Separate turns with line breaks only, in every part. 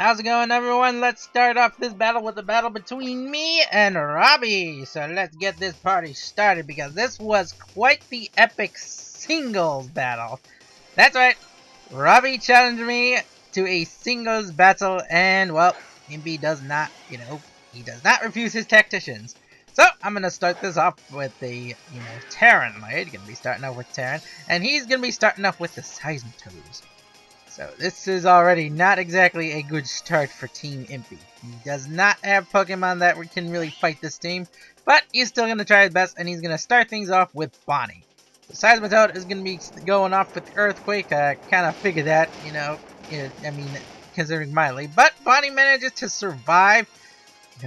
How's it going, everyone? Let's start off this battle with a battle between me and Roby. So let's get this party started because this was quite the epic singles battle. That's right, Roby challenged me to a singles battle, and well, impy does not, he does not refuse his tacticians. So I'm gonna start this off with the, Taren lead. Gonna be starting off with Taren, and he's gonna be starting off with the Seismitoads. So this is already not exactly a good start for Team Impy. He does not have Pokemon that can really fight this team, but he's still going to try his best, and he's going to start things off with Bonnie. The Seismitoad is going to be going off with Earthquake. I kind of figured that, considering Miley. But Bonnie manages to survive,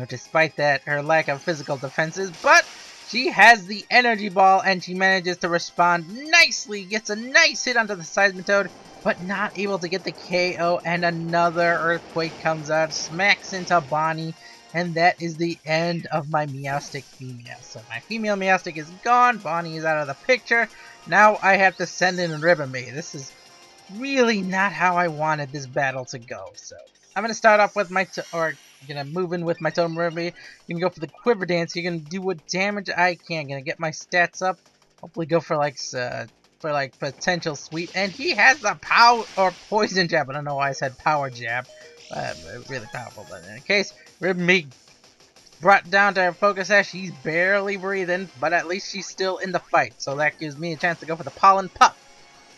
despite that, her lack of physical defenses. But she has the Energy Ball, and she manages to respond nicely, gets a nice hit onto the Seismitoad, but not able to get the KO, and another Earthquake comes out, smacks into Bonnie, and that is the end of my Meowstic female. So my female Meowstic is gone, Bonnie is out of the picture. Now I have to send in Ribombee. This is really not how I wanted this battle to go. So I'm gonna start off with my gonna move in with my Totem Ribombee. Gonna go for the Quiver Dance. You're gonna do what damage I can. Gonna get my stats up. Hopefully go for like potential sweep, and he has the power or poison jab. I don't know why I said power jab, really powerful. But in any case, Ribombee brought down to her Focus Sash. She's barely breathing, but at least she's still in the fight, so that gives me a chance to go for the Pollen Puff.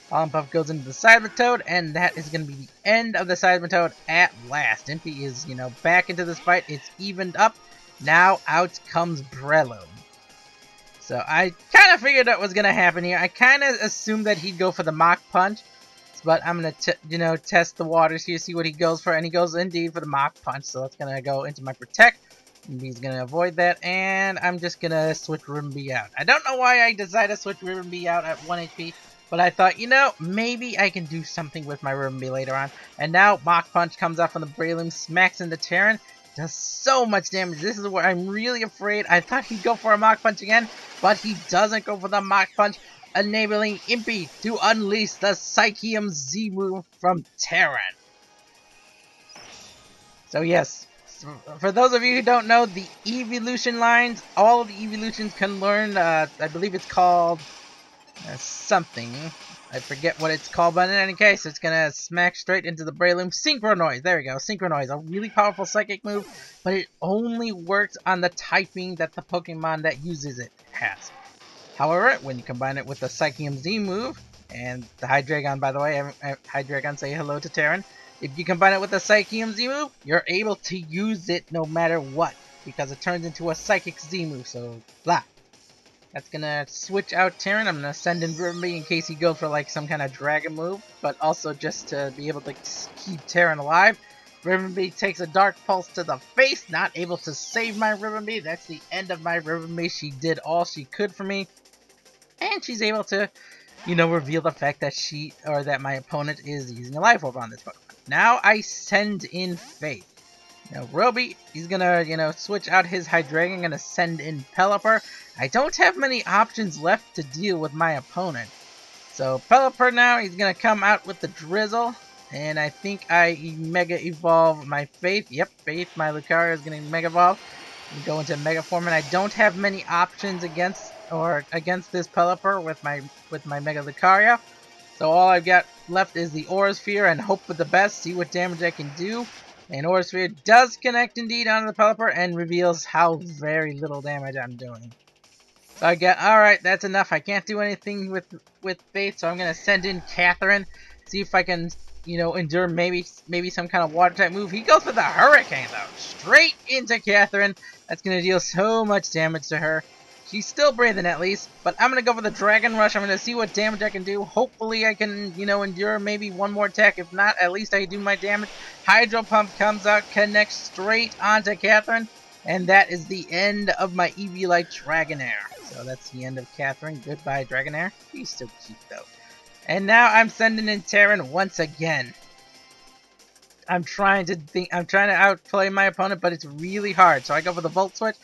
Pollen Puff goes into the Seismitoad, and that is going to be the end of the Seismitoad at last. Impy is, back into this fight. It's evened up. Now out comes Breloom. So I kind of figured that was going to happen here. I kind of assumed that he'd go for the Mach Punch. But I'm going to, test the waters here, see what he goes for. And he goes indeed for the Mach Punch. So that's going to go into my Protect. He's going to avoid that. And I'm just going to switch Ribombee out. I don't know why I decided to switch Ribombee out at 1 HP. But I thought, maybe I can do something with my Ribombee later on. And now Mach Punch comes out from the Breloom, smacks into Taren. Does so much damage. This is where I'm really afraid. I thought he'd go for a Mach Punch again, but he doesn't go for the Mach Punch, enabling Impy to unleash the Psychium Z move from Taren. So yes, for those of you who don't know, the evolution lines, all of the evolutions can learn, I believe it's called something. I forget what it's called, but in any case, it's going to smack straight into the Breloom. Synchronoise, there we go, Synchronoise, a really powerful psychic move, but it only works on the typing that the Pokemon that uses it has. However, when you combine it with the Psychium Z move, and the Hydreigon, by the way, Hydreigon, say hello to Taren. If you combine it with the Psychium Z move, you're able to use it no matter what, because it turns into a Psychic Z move, so blah. That's gonna switch out Taren. I'm gonna send in Roby in case he goes for like some kind of dragon move, but also just to be able to keep Taren alive. Ribombee takes a Dark Pulse to the face, not able to save my Ribombee. That's the end of my Ribombee. She did all she could for me, and she's able to, reveal the fact that that my opponent is using a Life Orb on this Pokemon. Now I send in Faith. Roby, he's gonna, switch out his Hydreigon, gonna send in Pelipper. I don't have many options left to deal with my opponent. So Pelipper now, he's gonna come out with the Drizzle. And I think I Mega Evolve my Faith. Yep, Faith, my Lucario is gonna Mega Evolve. And go into Mega Form, and I don't have many options against this Pelipper with my Mega Lucario. So all I've got left is the Aura Sphere and hope for the best, see what damage I can do. And Aura Sphere does connect indeed onto the Pelipper and reveals how very little damage I'm doing. So I get, alright, that's enough. I can't do anything with Faith, so I'm going to send in Catherine. See if I can, endure maybe some kind of water type move. He goes for the Hurricane though. Straight into Catherine. That's going to deal so much damage to her. She's still breathing at least, but I'm going to go for the Dragon Rush. I'm going to see what damage I can do. Hopefully I can, endure maybe one more attack. If not, at least I do my damage. Hydro Pump comes out, connects straight onto Catherine, and that is the end of my Eviolite Dragonair. So that's the end of Catherine. Goodbye, Dragonair. He's still cute though. And now I'm sending in Taren once again. I'm trying to outplay my opponent, but it's really hard. So I go for the Volt Switch.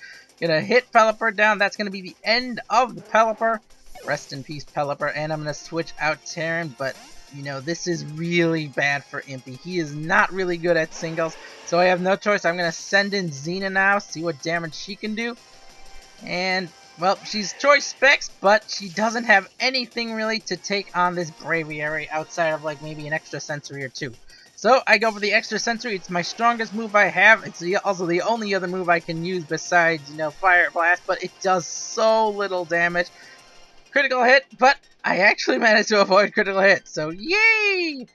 Gonna hit Pelipper down. That's gonna be the end of the Pelipper. Rest in peace, Pelipper. And I'm gonna switch out Taren, but you know, this is really bad for Impy. He is not really good at singles, so I have no choice. I'm going to send in Xena now, see what damage she can do. And, well, she's choice specs, but she doesn't have anything really to take on this Braviary outside of, like, maybe an extra sensory or two. So I go for the extra sensory. It's my strongest move I have. It's also the only other move I can use besides, you know, Fire Blast, but it does so little damage. Critical hit, but I actually managed to avoid critical hit, so yay!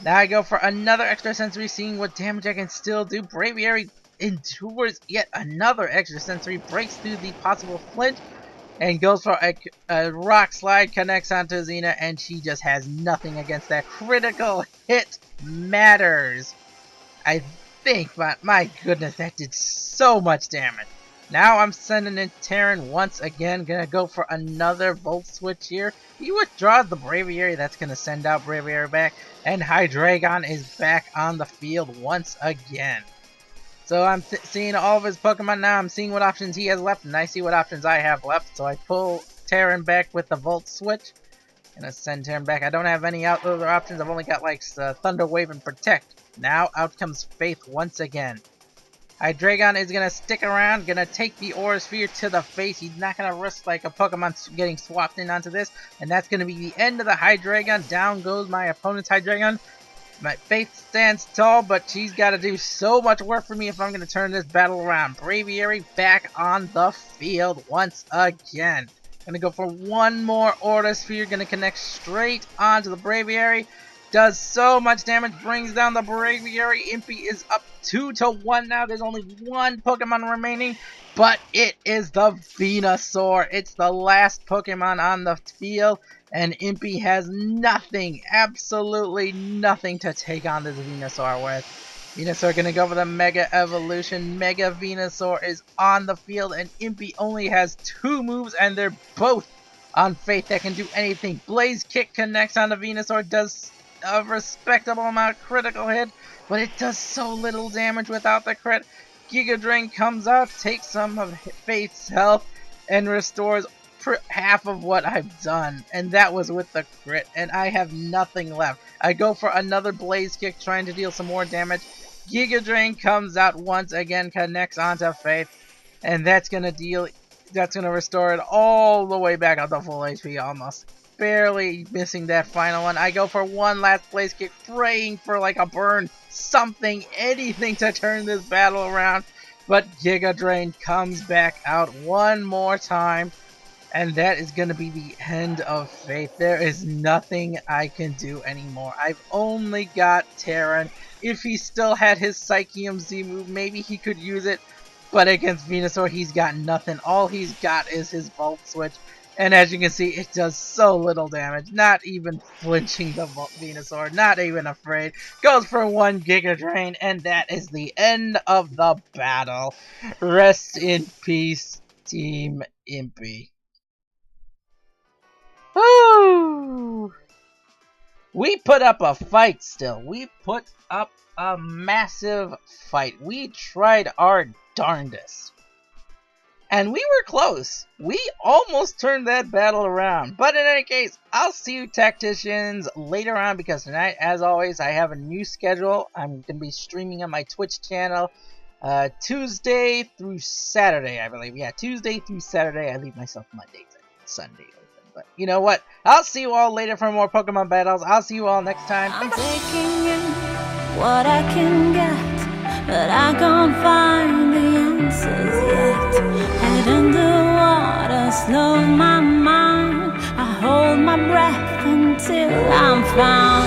Now I go for another extra sensory, seeing what damage I can still do. Braviary endures yet another extra sensory, breaks through the possible flinch, and goes for a rock slide, connects onto Xena, and she just has nothing against that. Critical hit matters, I think, but my goodness, that did so much damage. Now I'm sending in Taren once again. Gonna go for another Volt Switch here. He withdraws the Braviary. That's gonna send out Braviary back. And Hydreigon is back on the field once again. So I'm seeing all of his Pokemon now. I'm seeing what options he has left, and I see what options I have left. So I pull Taren back with the Volt Switch. Gonna send Taren back. I don't have any other options. I've only got like Thunder Wave and Protect. Now out comes Faith once again. Hydreigon is going to stick around, going to take the Aura Sphere to the face. He's not going to risk like a Pokemon getting swapped in onto this. And that's going to be the end of the Hydreigon. Down goes my opponent's Hydreigon. My Faith stands tall, but she's got to do so much work for me if I'm going to turn this battle around. Braviary back on the field once again. Going to go for one more Aura Sphere. Going to connect straight onto the Braviary. Does so much damage, brings down the Braviary. Impy is up 2-1 now. There's only one Pokemon remaining, but it is the Venusaur. It's the last Pokemon on the field, and Impy has nothing, absolutely nothing to take on this Venusaur with. Venusaur gonna go for the Mega Evolution. Mega Venusaur is on the field, and Impy only has two moves, and they're both on Faith that can do anything. Blaze Kick connects on the Venusaur, does a respectable amount of critical hit, but it does so little damage without the crit. Giga Drain comes out, takes some of Faith's health, and restores half of what I've done, and that was with the crit, and I have nothing left. I go for another Blaze Kick, trying to deal some more damage. Giga Drain comes out once again, connects onto Faith, and that's gonna restore it all the way back up to full HP almost. Barely missing that final one. I go for one last Blaze Kick, praying for like a burn, something, anything to turn this battle around. But Giga Drain comes back out one more time, and that is going to be the end of Faith. There is nothing I can do anymore. I've only got Taren. If he still had his Psychium Z move, maybe he could use it. But against Venusaur, he's got nothing. All he's got is his Volt Switch. And as you can see, it does so little damage. Not even flinching the Venusaur. Not even afraid. Goes for one Giga Drain. And that is the end of the battle. Rest in peace, Team Impy. Woo! We put up a fight still. We put up a massive fight. We tried our darndest. And we were close. We almost turned that battle around. But in any case, I'll see you tacticians later on, because tonight, as always, I have a new schedule. I'm going to be streaming on my Twitch channel Tuesday through Saturday, I believe. Yeah, Tuesday through Saturday. I leave myself Mondays and Sunday open. But you know what? I'll see you all later for more Pokemon battles. I'll see you all next time.
I'm taking in what I can get, but I can't find the answers yet. Head in the water, slow my mind. I hold my breath until I'm found.